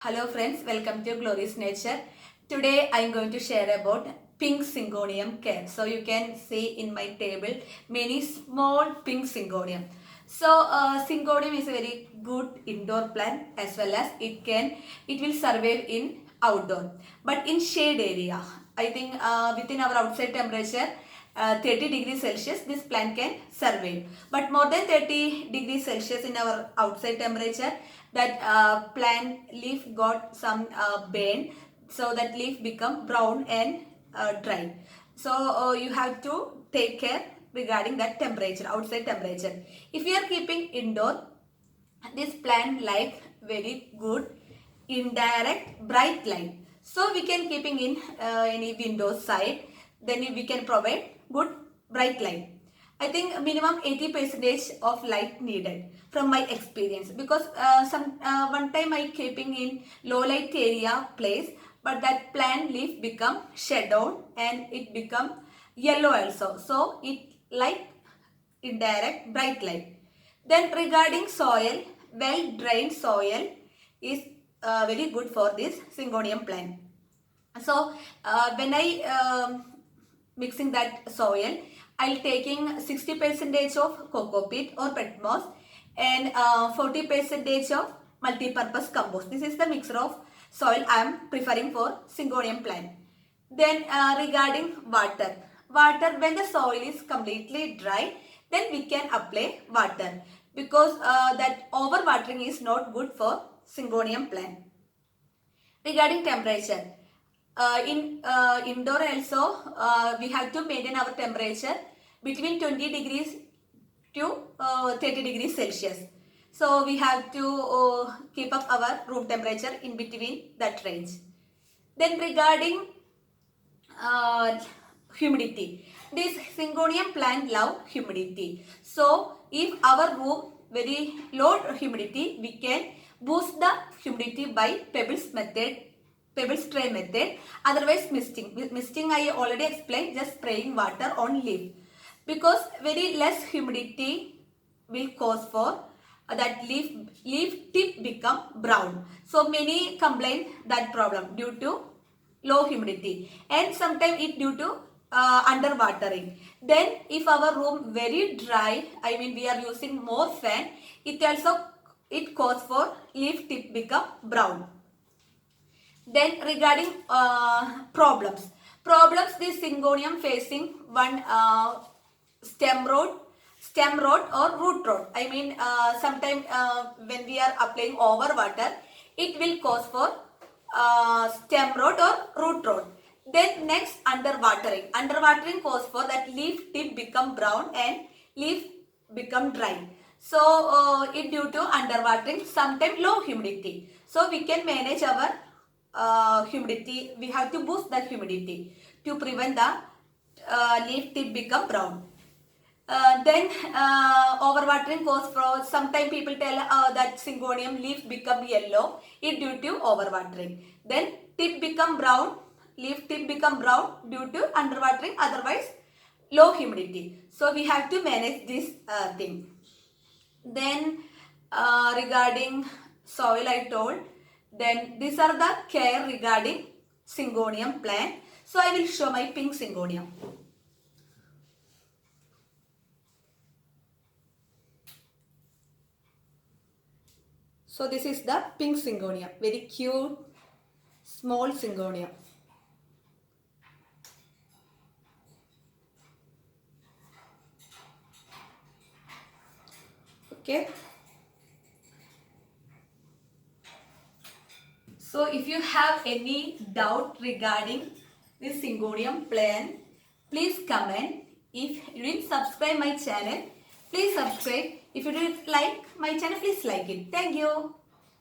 Hello friends, welcome to Glorious Nature. Today I am going to share about pink syngonium care. So you can see in my table many small pink syngonium. So syngonium is a very good indoor plant as well as it will survive in outdoor. But in shade area, I think within our outside temperature 30 degrees Celsius this plant can survive. But more than 30 degrees Celsius in our outside temperature that plant leaf got some burn, so that leaf become brown and dry. So you have to take care regarding that temperature, outside temperature. If you are keeping indoor, this plant like very good indirect bright light. So we can keeping in any window side, then we can provide good bright light. I think minimum 80% of light needed from my experience, because one time I keeping in low light area place, but that plant leaf become shadowed and it become yellow also. So it like indirect bright light. Then regarding soil, well drained soil is very good for this syngonium plant. So when I mixing that soil, I'll taking 60% of coco peat or peat moss and 40% of multi-purpose compost. This is the mixture of soil I am preferring for syngonium plant. Then regarding water, when the soil is completely dry, then we can apply water, because that overwatering is not good for syngonium plant. Regarding temperature, in indoor also we have to maintain our temperature between 20 degrees to 30 degrees Celsius. So we have to keep up our room temperature in between that range. Then regarding humidity, this syngonium plant love humidity. So if our room very low humidity, we can boost the humidity by pebbles tray method. Otherwise misting I already explained, just spraying water on leaf, because very less humidity will cause for that leaf tip become brown. So many complain that problem due to low humidity, and sometimes it due to underwatering. Then if our room very dry, I mean we are using more fan, it cause for leaf tip become brown. Then regarding problems, this syngonium facing one stem rot or root rot. I mean sometimes when we are applying over water, it will cause for stem rot or root rot. Then next, underwatering cause for that leaf tip become brown and leaf become dry. So it due to underwatering, sometimes low humidity. So we can manage our humidity. We have to boost the humidity to prevent the leaf tip become brown. Then overwatering cause for, sometimes people tell that syngonium leaf become yellow, it due to overwatering. Then tip become brown, leaf tip become brown due to underwatering, otherwise low humidity. So we have to manage this thing. Then regarding soil I told. Then these are the care regarding syngonium plant. So I will show my pink syngonium. So this is the pink syngonium, very cute, small syngonium. Okay. So if you have any doubt regarding this syngonium plant, please comment. If you didn't subscribe my channel, please subscribe. If you didn't like my channel, please like it. Thank you.